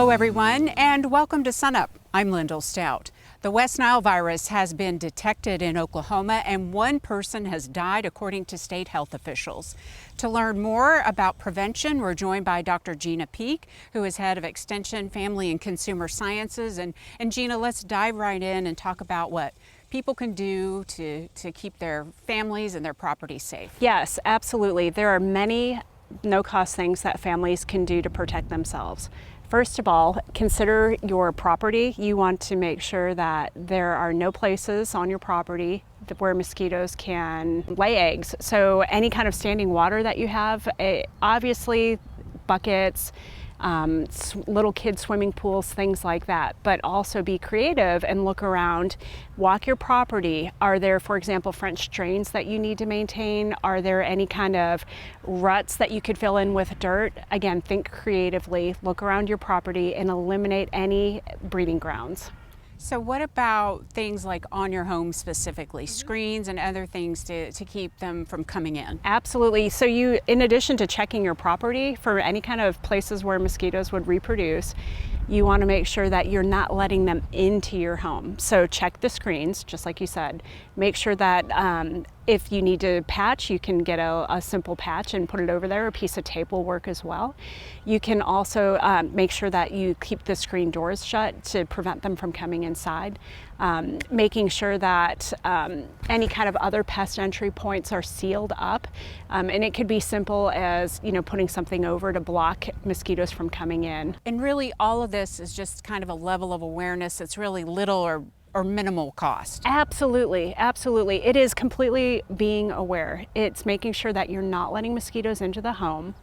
Hello everyone and welcome to SUNUP. I'm Lyndall Stout. The West Nile virus has been detected in Oklahoma and one person has died according to state health officials. To learn more about prevention, we're joined by Dr. Gina Peek, who is head of Extension, Family and Consumer Sciences. And Gina, let's dive right in and talk about what people can do to keep their families and their property safe. Yes, absolutely. There are many no-cost things that families can do to protect themselves. First of all, consider your property. You want to make sure that there are no places on your property where mosquitoes can lay eggs. So any kind of standing water that you have, obviously buckets, little kid swimming pools, things like that, but also be creative and look around, walk your property. Are there, for example, French drains that you need to maintain? Are there any kind of ruts that you could fill in with dirt? Again, think creatively, look around your property and eliminate any breeding grounds. So what about things like on your home specifically, screens and other things to keep them from coming in? Absolutely. So you, in addition to checking your property for any kind of places where mosquitoes would reproduce, you want to make sure that you're not letting them into your home. So check the screens, just like you said. Make sure that if you need to patch, you can get a simple patch and put it over there. A piece of tape will work as well. You can also make sure that you keep the screen doors shut to prevent them from coming inside. Making sure that any kind of other pest entry points are sealed up. And it could be simple as, putting something over to block mosquitoes from coming in. And really all of this is just kind of a level of awareness that's really little or minimal cost. Absolutely, absolutely. It is completely being aware. It's making sure that you're not letting mosquitoes into the home.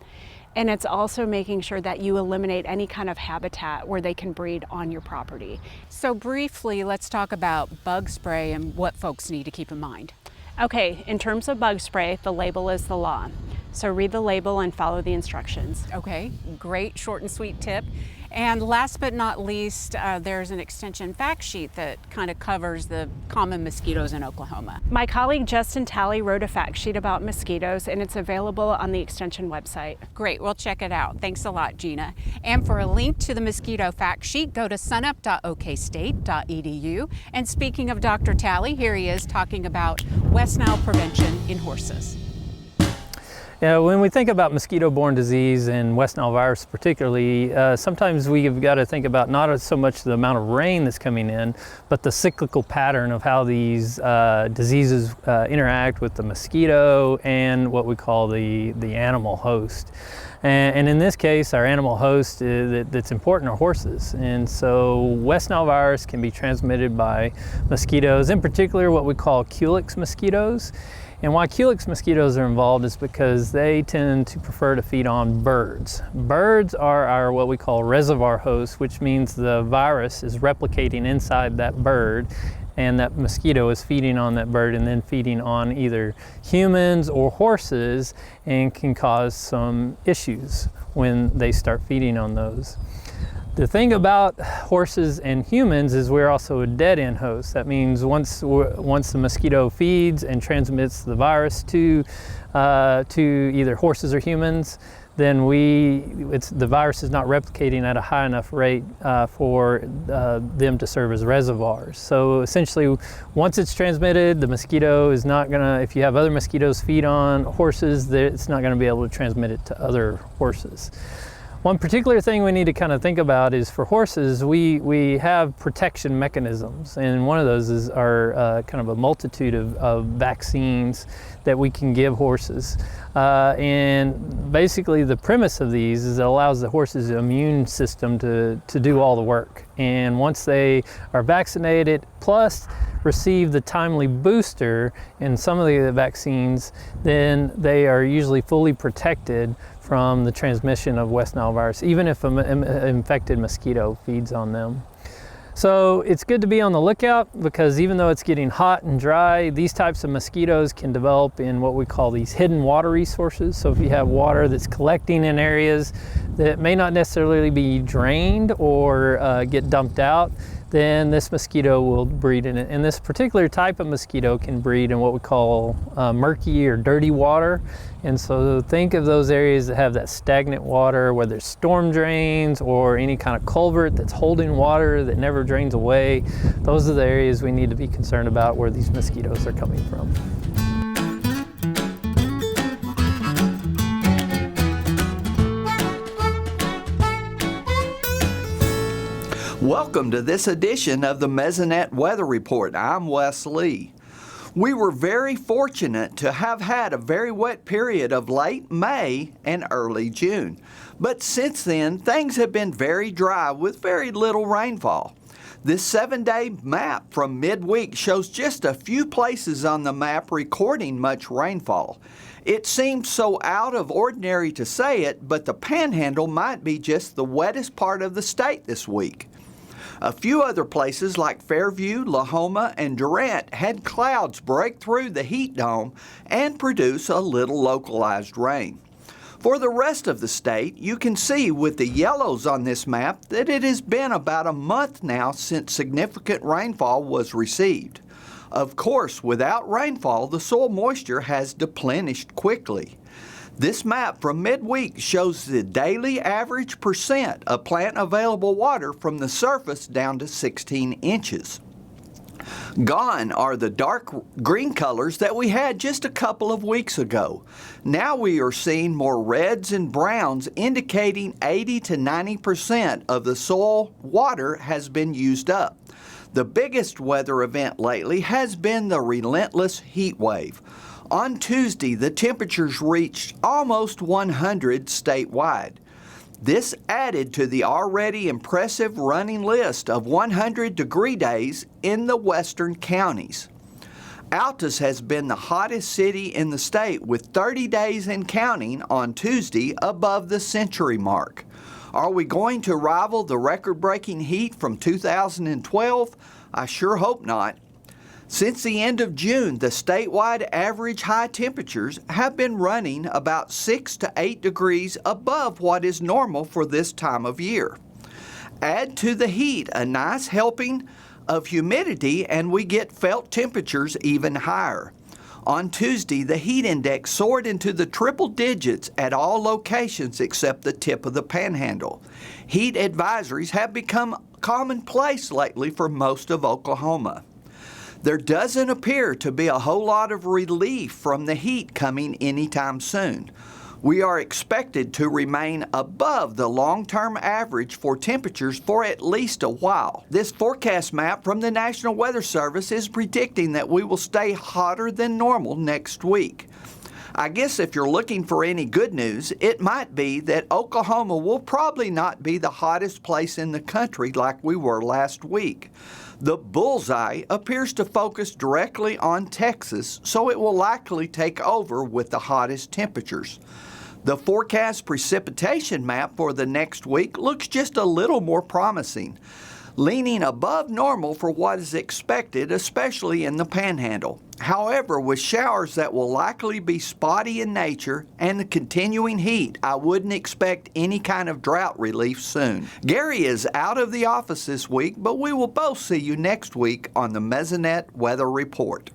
And it's also making sure that you eliminate any kind of habitat where they can breed on your property. So briefly, let's talk about bug spray and what folks need to keep in mind. Okay, in terms of bug spray, the label is the law. So read the label and follow the instructions. Okay, great short and sweet tip. And last but not least, there's an extension fact sheet that kind of covers the common mosquitoes in Oklahoma. My colleague Justin Talley wrote a fact sheet about mosquitoes and it's available on the Extension website. Great, we'll check it out. Thanks a lot, Gina. And for a link to the mosquito fact sheet, go to sunup.okstate.edu. And speaking of Dr. Talley, here he is talking about West Nile prevention in horses. Yeah, when we think about mosquito-borne disease and West Nile virus particularly, sometimes we've got to think about not so much the amount of rain that's coming in, but the cyclical pattern of how these diseases interact with the mosquito and what we call the animal host. And in this case, our animal host that's important are horses. And so West Nile virus can be transmitted by mosquitoes, in particular what we call Culex mosquitoes. And why Culex mosquitoes are involved is because they tend to prefer to feed on birds. Birds are our what we call reservoir hosts, which means the virus is replicating inside that bird and that mosquito is feeding on that bird and then feeding on either humans or horses and can cause some issues when they start feeding on those. The thing about horses and humans is we're also a dead-end host. That means once the mosquito feeds and transmits the virus to either horses or humans, then the virus is not replicating at a high enough rate for them to serve as reservoirs. So essentially, once it's transmitted, the mosquito is not gonna, if you have other mosquitoes feed on horses, it's not gonna be able to transmit it to other horses. One particular thing we need to kind of think about is for horses, we have protection mechanisms, and one of those is our kind of a multitude of vaccines that we can give horses. And basically the premise of these is it allows the horse's immune system to do all the work. And once they are vaccinated, plus receive the timely booster in some of the vaccines, then they are usually fully protected from the transmission of West Nile virus, even if an infected mosquito feeds on them. So it's good to be on the lookout because even though it's getting hot and dry, these types of mosquitoes can develop in what we call these hidden water resources. So if you have water that's collecting in areas that may not necessarily be drained or get dumped out, then this mosquito will breed in it. And this particular type of mosquito can breed in what we call murky or dirty water. And so think of those areas that have that stagnant water, whether it's storm drains or any kind of culvert that's holding water that never drains away. Those are the areas we need to be concerned about where these mosquitoes are coming from. Welcome to this edition of the Mesonet Weather Report. I'm Wes Lee. We were very fortunate to have had a very wet period of late May and early June. But since then, things have been very dry with very little rainfall. This 7-day map from midweek shows just a few places on the map recording much rainfall. It seems so out of ordinary to say it, but the Panhandle might be just the wettest part of the state this week. A few other places like Fairview, Lahoma, and Durant had clouds break through the heat dome and produce a little localized rain. For the rest of the state, you can see with the yellows on this map that it has been about a month now since significant rainfall was received. Of course, without rainfall, the soil moisture has depleted quickly. This map from midweek shows the daily average percent of plant available water from the surface down to 16 inches. Gone are the dark green colors that we had just a couple of weeks ago. Now we are seeing more reds and browns indicating 80 to 90% of the soil water has been used up. The biggest weather event lately has been the Relentless heat wave. On Tuesday, the temperatures reached almost 100 statewide. This added to the already impressive running list of 100-degree days in the western counties. Altus has been the hottest city in the state with 30 days and counting on Tuesday above the century mark. Are we going to rival the record-breaking heat from 2012? I sure hope not. Since the end of June, the statewide average high temperatures have been running about 6 to 8 degrees above what is normal for this time of year. Add to the heat a nice helping of humidity and we get felt temperatures even higher. On Tuesday, the heat index soared into the triple digits at all locations except the tip of the Panhandle. Heat advisories have become commonplace lately for most of Oklahoma. There doesn't appear to be a whole lot of relief from the heat coming anytime soon. We are expected to remain above the long-term average for temperatures for at least a while. This forecast map from the National Weather Service is predicting that we will stay hotter than normal next week. I guess if you're looking for any good news, it might be that Oklahoma will probably not be the hottest place in the country like we were last week. The bullseye appears to focus directly on Texas, so it will likely take over with the hottest temperatures. The forecast precipitation map for the next week looks just a little more promising, leaning above normal for what is expected, especially in the Panhandle. However, with showers that will likely be spotty in nature and the continuing heat, I wouldn't expect any kind of drought relief soon. Gary is out of the office this week, but we will both see you next week on the Mesonet Weather Report.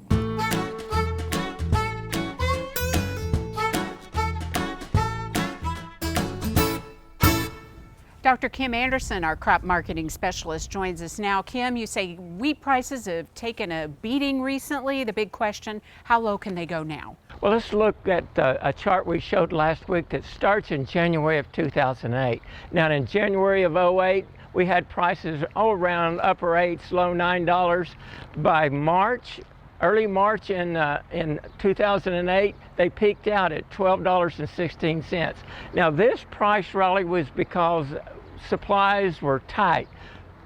Dr. Kim Anderson, our crop marketing specialist, joins us now. Kim, you say wheat prices have taken a beating recently. The big question, how low can they go now? Well, let's look at a chart we showed last week that starts in January of 2008. Now, in January of 2008, we had prices all around upper 8s, low $9. By March, early March in 2008, they peaked out at $12.16. Now, this price rally was because supplies were tight.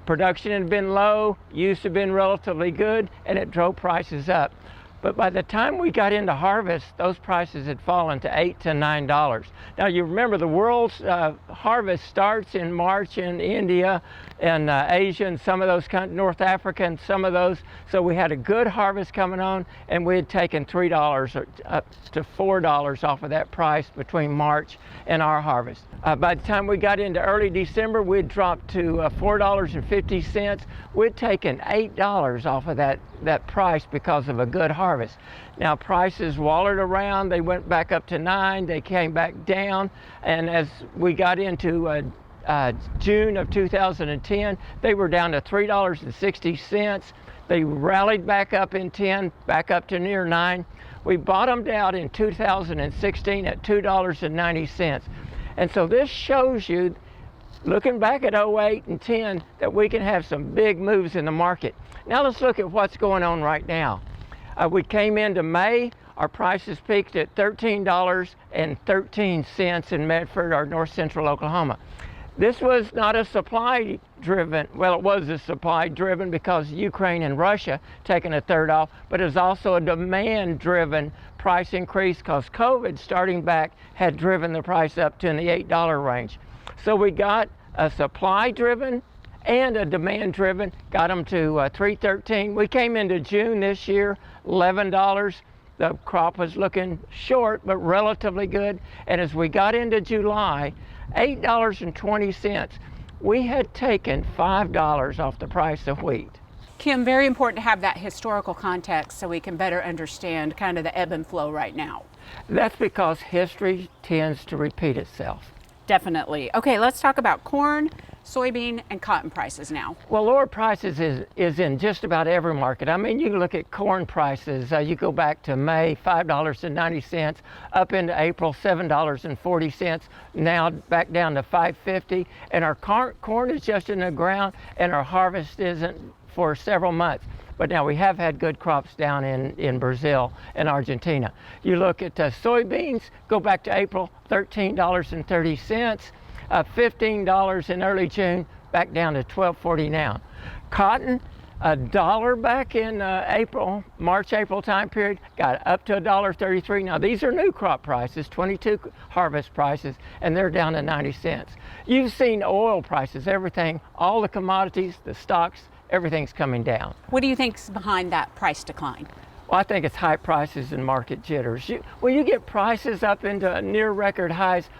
Production had been low, use had been relatively good, and it drove prices up. But by the time we got into harvest, those prices had fallen to $8 to $9. Now you remember the world's harvest starts in March in India and Asia and some of those countries, North Africa and some of those. So we had a good harvest coming on, and we had taken $3 up to $4 off of that price between March and our harvest. By the time we got into early December, we'd dropped to $4.50. We'd taken $8 off of that price because of a good harvest. Now prices wallered around, they went back up to $9, they came back down, and as we got into June of 2010, they were down to $3.60. They rallied back up in 10, back up to near 9. We bottomed out in 2016 at $2.90. And so this shows you, looking back at 08 and 10, that we can have some big moves in the market. Now let's look at what's going on right now. We came into May, our prices peaked at $13.13 in Medford, or north central Oklahoma. This was not a supply driven, well, it was a supply driven because Ukraine and Russia taking a third off, but it was also a demand driven price increase because COVID starting back had driven the price up to in the $8 range. So we got a supply driven and a demand driven, got them to $3.13. We came into June this year, $11. The crop was looking short, but relatively good. And as we got into July, $8.20. We had taken $5 off the price of wheat. Kim, very important to have that historical context so we can better understand kind of the ebb and flow right now. That's because history tends to repeat itself. Definitely. Okay, let's talk about corn, soybean, and cotton prices now. Well, lower prices is in just about every market. I mean, you can look at corn prices. You go back to May, $5.90, up into April, $7.40, now back down to $5.50. And our corn is just in the ground, and our harvest isn't for several months. But now we have had good crops down in Brazil and Argentina. You look at soybeans, go back to April, $13.30, $15 in early June, back down to $12.40 now. Cotton, $1 back in March-April time period, got up to $1.33. Now these are new crop prices, 22 harvest prices, and they're down to 90 cents. You've seen oil prices, everything, all the commodities, the stocks, everything's coming down. What do you think's behind that price decline? Well, I think it's high prices and market jitters. When you get prices up into near record highs,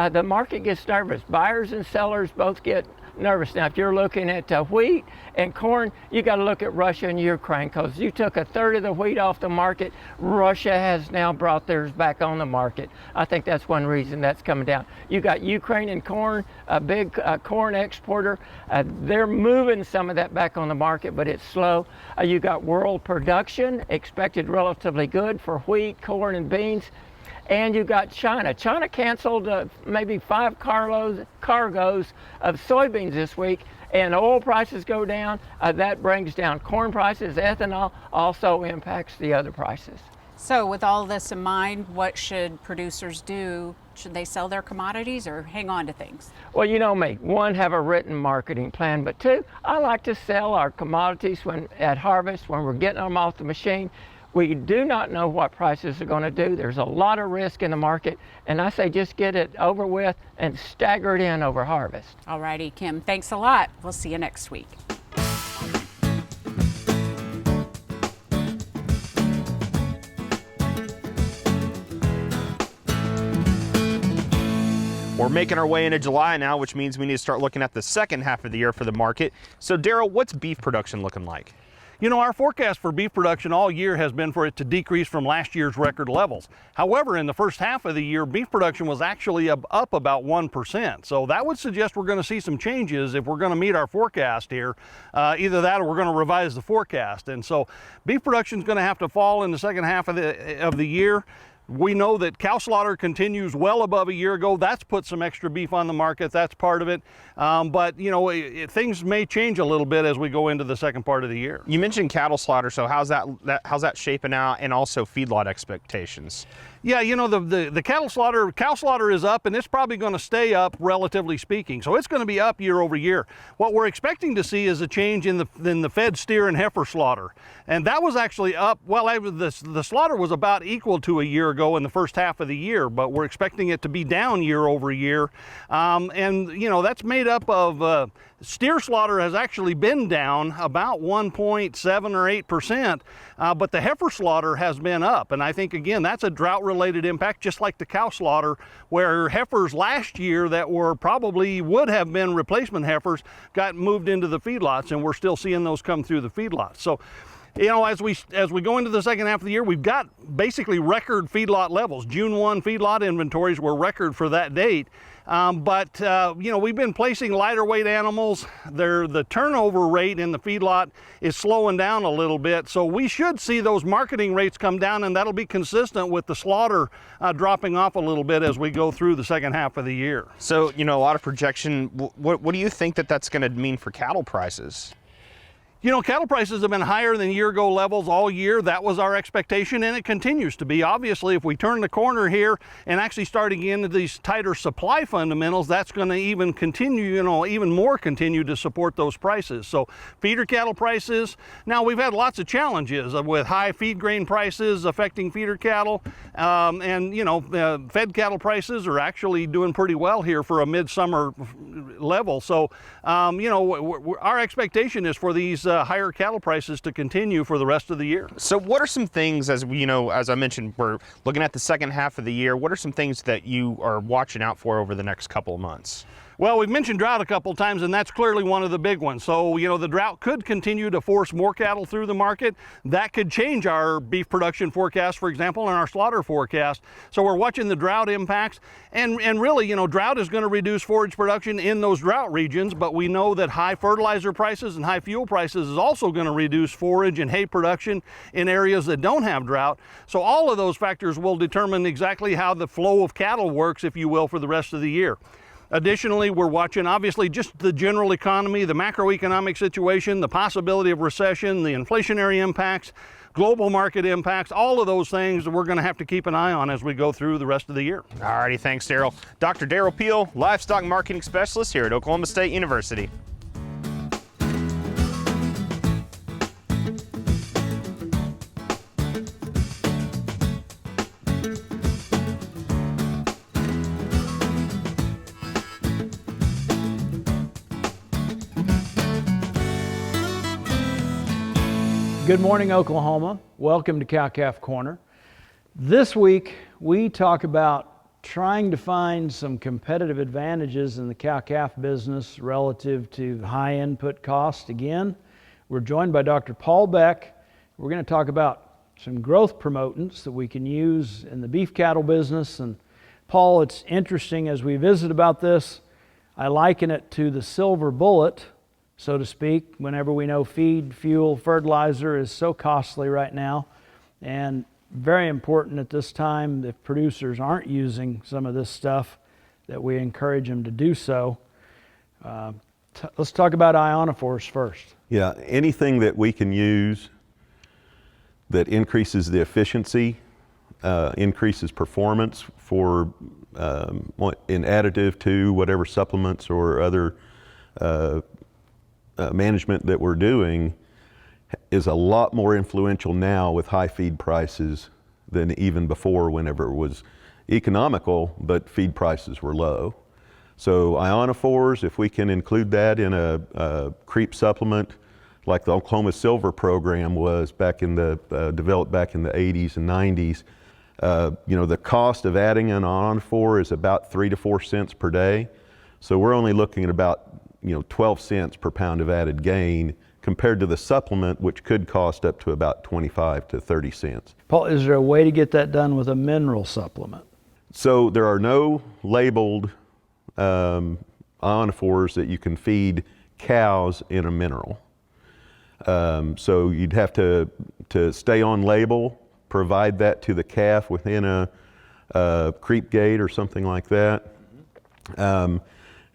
the market gets nervous. Buyers and sellers both get nervous. Now, if you're looking at wheat and corn, you got to look at Russia and Ukraine because you took a third of the wheat off the market. Russia has now brought theirs back on the market. I think that's one reason that's coming down. You got Ukraine and corn, a big corn exporter. They're moving some of that back on the market, but it's slow. You got world production expected relatively good for wheat, corn, and beans. And you got China. China canceled maybe 5 cargoes of soybeans this week, and oil prices go down. That brings down corn prices. Ethanol also impacts the other prices. So with all this in mind, what should producers do? Should they sell their commodities or hang on to things? Well, you know me. 1, have a written marketing plan, but 2, I like to sell our commodities at harvest when we're getting them off the machine. We do not know what prices are going to do. There's a lot of risk in the market, and I say just get it over with and stagger it in over harvest. All righty, Kim, thanks a lot. We'll see you next week. We're making our way into July now, which means we need to start looking at the second half of the year for the market. So Derrell, what's beef production looking like? You know, our forecast for beef production all year has been for it to decrease from last year's record levels. However, in the first half of the year, beef production was actually up about 1%. So that would suggest we're going to see some changes if we're going to meet our forecast here. Either that or we're going to revise the forecast. And so beef production is going to have to fall in the second half of the year. We know that cow slaughter continues well above a year ago. That's put some extra beef on the market. That's part of it. But, you know, things may change a little bit as we go into the second part of the year. You mentioned cattle slaughter, so how's that shaping out, and also feedlot expectations? Yeah, you know, the cow slaughter is up, and it's probably going to stay up, relatively speaking. So it's going to be up year over year. What we're expecting to see is a change in the fed steer and heifer slaughter. And that was actually up, well, the slaughter was about equal to a year ago in the first half of the year, but we're expecting it to be down year over year. And, you know, that's made up of steer slaughter has actually been down about 1.7 or 8%, but the heifer slaughter has been up. And I think, again, that's a drought-related impact, just like the cow slaughter, where heifers last year that were probably would have been replacement heifers got moved into the feedlots, and we're still seeing those come through the feedlots. So, you know, as we go into the second half of the year, we've got basically record feedlot levels. June 1 feedlot inventories were record for that date. But you know, we've been placing lighter weight animals. The turnover rate in the feedlot is slowing down a little bit. So we should see those marketing rates come down, and that'll be consistent with the slaughter dropping off a little bit as we go through the second half of the year. So, you know, a lot of projection. What do you think that's going to mean for cattle prices? You know, cattle prices have been higher than year-ago levels all year. That was our expectation, and it continues to be. Obviously, if we turn the corner here and actually start getting into these tighter supply fundamentals, that's going to even continue, you know, even more continue to support those prices. So feeder cattle prices, now we've had lots of challenges with high feed grain prices affecting feeder cattle, and, you know, fed cattle prices are actually doing pretty well here for a midsummer level. So, you know, our expectation is for these higher cattle prices to continue for the rest of the year. So what are some things, as we, you know, as I mentioned, we're looking at the second half of the year, what are some things that you are watching out for over the next couple of months? Well, we've mentioned drought a couple times, and that's clearly one of the big ones. So, you know, the drought could continue to force more cattle through the market. That could change our beef production forecast, for example, and our slaughter forecast. So we're watching the drought impacts. And really, you know, drought is going to reduce forage production in those drought regions, but we know that high fertilizer prices and high fuel prices is also going to reduce forage and hay production in areas that don't have drought. So all of those factors will determine exactly how the flow of cattle works, if you will, for the rest of the year. Additionally, we're watching obviously just the general economy, the macroeconomic situation, the possibility of recession, the inflationary impacts, global market impacts, all of those things that we're going to have to keep an eye on as we go through the rest of the year. All righty, thanks, Derrell. Dr. Derrell Peel, livestock marketing specialist here at Oklahoma State University. Good morning, Oklahoma. Welcome to Cow-Calf Corner. This week, we talk about trying to find some competitive advantages in the cow-calf business relative to high input cost. Again, we're joined by Dr. Paul Beck. We're going to talk about some growth promotants that we can use in the beef cattle business. And Paul, it's interesting as we visit about this, I liken it to the silver bullet, so to speak, whenever we know feed, fuel, fertilizer is so costly right now, and very important at this time if producers aren't using some of this stuff that we encourage them to do so. Let's talk about ionophores first. Yeah, anything that we can use that increases the efficiency, increases performance for in additive to whatever supplements or other management that we're doing is a lot more influential now with high feed prices than even before, whenever it was economical but feed prices were low. So ionophores, if we can include that in a creep supplement like the Oklahoma Silver program was back in the developed back in the 80s and 90s, you know, the cost of adding an ionophore is about 3 to 4 cents per day. So we're only looking at about 12 cents per pound of added gain compared to the supplement, which could cost up to about 25 to 30 cents. Paul, is there a way to get that done with a mineral supplement? So there are no labeled ionophores that you can feed cows in a mineral. So you'd have to stay on label, provide that to the calf within a creep gate or something like that.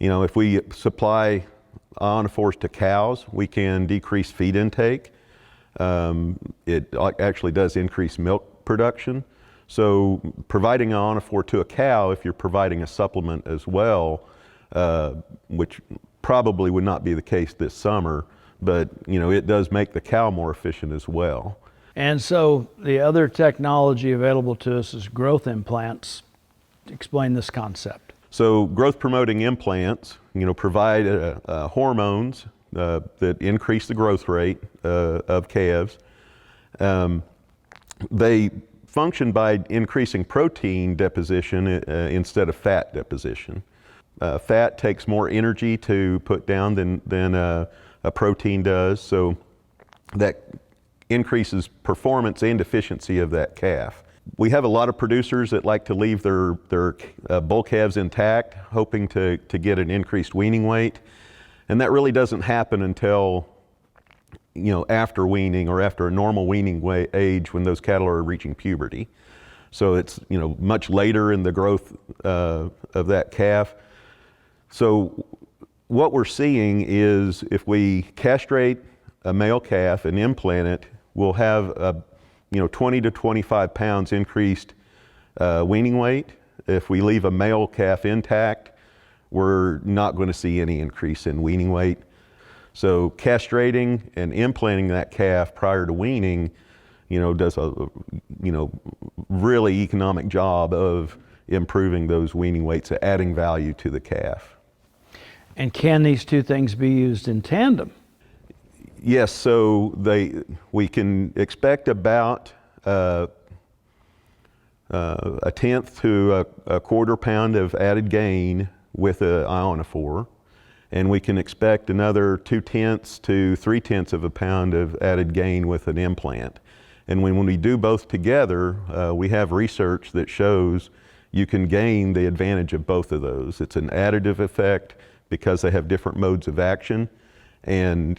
If we supply ionophores to cows, we can decrease feed intake. It actually does increase milk production. So providing ionophore to a cow, if you're providing a supplement as well, which probably would not be the case this summer, but it does make the cow more efficient as well. And so the other technology available to us is growth implants. Explain this concept. So growth promoting implants, provide hormones that increase the growth rate of calves. They function by increasing protein deposition instead of fat deposition. Fat takes more energy to put down than a protein does, so that increases performance and efficiency of that calf. We have a lot of producers that like to leave their bull calves intact, hoping to get an increased weaning weight, and that really doesn't happen until after weaning or after a normal weaning age when those cattle are reaching puberty. So it's much later in the growth of that calf. So what we're seeing is if we castrate a male calf and implant it, we'll have a 20 to 25 pounds increased weaning weight. If we leave a male calf intact, we're not going to see any increase in weaning weight. So castrating and implanting that calf prior to weaning, does a really economic job of improving those weaning weights, adding value to the calf. And can these two things be used in tandem? Yes, so we can expect about a tenth to a quarter pound of added gain with an ionophore, and we can expect another 2/10 to 3/10 of a pound of added gain with an implant. And when we do both together, we have research that shows you can gain the advantage of both of those. It's an additive effect because they have different modes of action, and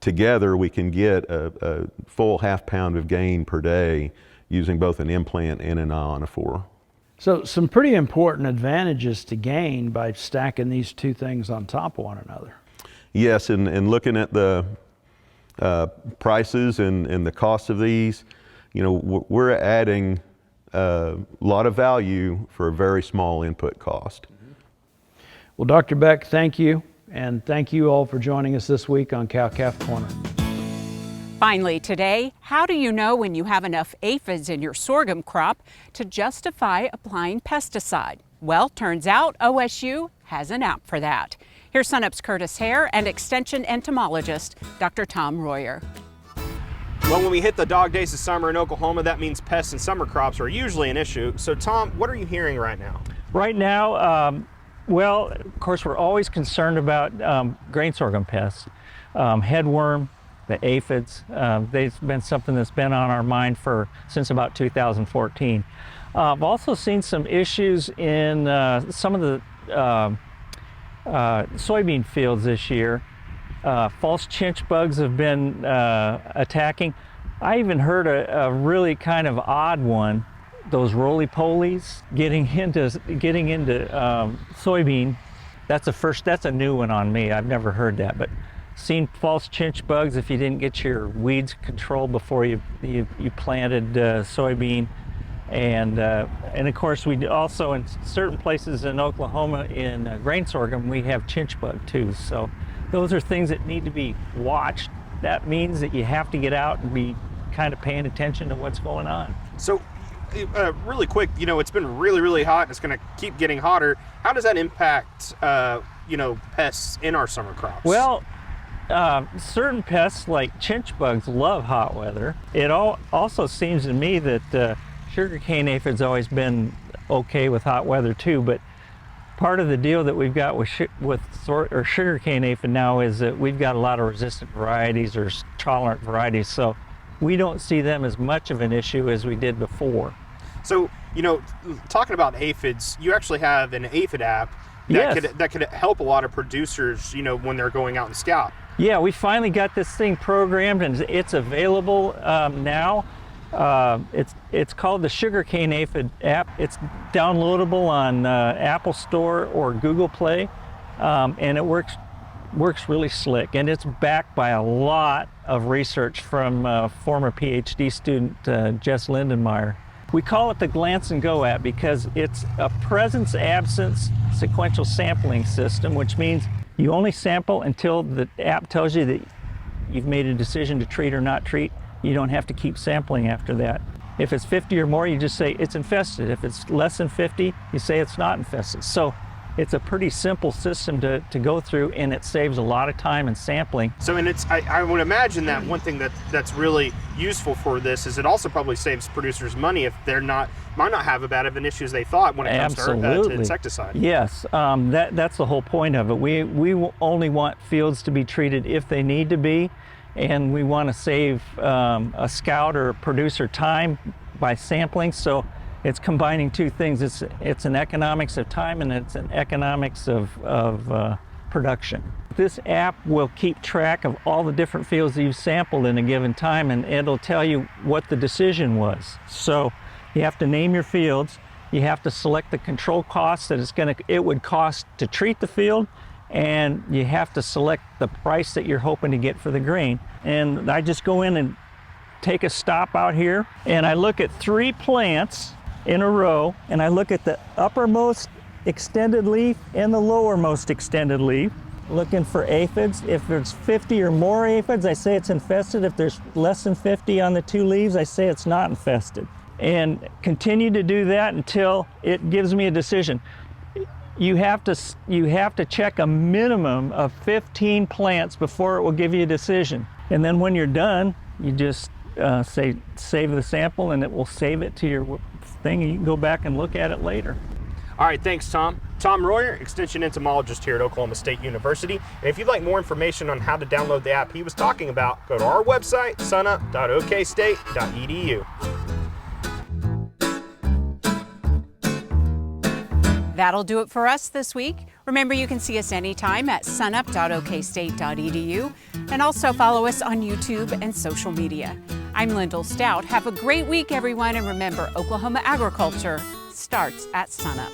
together we can get a full half pound of gain per day using both an implant and an ionophore. So some pretty important advantages to gain by stacking these two things on top of one another. Yes, and looking at the prices and the cost of these, we're adding a lot of value for a very small input cost. Well, Dr. Beck, thank you. And thank you all for joining us this week on Cow-Calf Corner. Finally today, how do you know when you have enough aphids in your sorghum crop to justify applying pesticide? Well, turns out OSU has an app for that. Here's SUNUP's Curtis Hare and Extension Entomologist Dr. Tom Royer. Well, when we hit the dog days of summer in Oklahoma, that means pests in summer crops are usually an issue. So Tom, what are you hearing right now? Right now, well, of course, we're always concerned about grain sorghum pests. Headworm, the aphids, they've been something that's been on our mind since about 2014. I've also seen some issues in some of the soybean fields this year. False chinch bugs have been attacking. I even heard a really kind of odd one. Those roly-polies getting into soybean. That's a new one on me. I've never heard that, but seen false chinch bugs if you didn't get your weeds controlled before you planted soybean, and of course we also in certain places in Oklahoma in grain sorghum we have chinch bug too. So those are things that need to be watched. That means that you have to get out and be kind of paying attention to what's going on. So. Really quick, it's been really, really hot and it's going to keep getting hotter. How does that impact, pests in our summer crops? Well, certain pests like chinch bugs love hot weather. It also seems to me that sugarcane aphids always been okay with hot weather too, but part of the deal that we've got with sugarcane aphid now is that we've got a lot of resistant varieties or tolerant varieties, so we don't see them as much of an issue as we did before. So, talking about aphids, you actually have an Aphid App that could help a lot of producers, when they're going out and scout. Yeah, we finally got this thing programmed and it's available now. It's called the Sugarcane Aphid App. It's downloadable on Apple Store or Google Play, and it works really slick, and it's backed by a lot of research from former PhD student Jess Lindenmeyer. We call it the Glance and Go app because it's a presence-absence sequential sampling system, which means you only sample until the app tells you that you've made a decision to treat or not treat. You don't have to keep sampling after that. If it's 50 or more, you just say it's infested. If it's less than 50, you say it's not infested. So it's a pretty simple system to go through, and it saves a lot of time in sampling. So, and I would imagine that one thing that's really useful for this is it also probably saves producers money if they're might not have as bad of an issue as they thought when it comes to insecticide. Yes, that's the whole point of it. We only want fields to be treated if they need to be, and we want to save a scout or a producer time by sampling. So it's combining two things. It's an economics of time and it's an economics of production. This app will keep track of all the different fields that you've sampled in a given time, and it'll tell you what the decision was. So you have to name your fields. You have to select the control costs that it would cost to treat the field, and you have to select the price that you're hoping to get for the grain. And I just go in and take a stop out here, and I look at 3 plants in a row, and I look at the uppermost extended leaf and the lowermost extended leaf, looking for aphids. If there's 50 or more aphids, I say it's infested. If there's less than 50 on the 2 leaves, I say it's not infested. And continue to do that until it gives me a decision. You have to check a minimum of 15 plants before it will give you a decision. And then when you're done, you just say save the sample, and it will save it to your thing, and you can go back and look at it later. All right, thanks, Tom. Tom Royer, Extension Entomologist here at Oklahoma State University. And if you'd like more information on how to download the app he was talking about, go to our website, sunup.okstate.edu. That'll do it for us this week. Remember, you can see us anytime at sunup.okstate.edu, and also follow us on YouTube and social media. I'm Lyndall Stout. Have a great week, everyone, and remember, Oklahoma agriculture starts at sunup.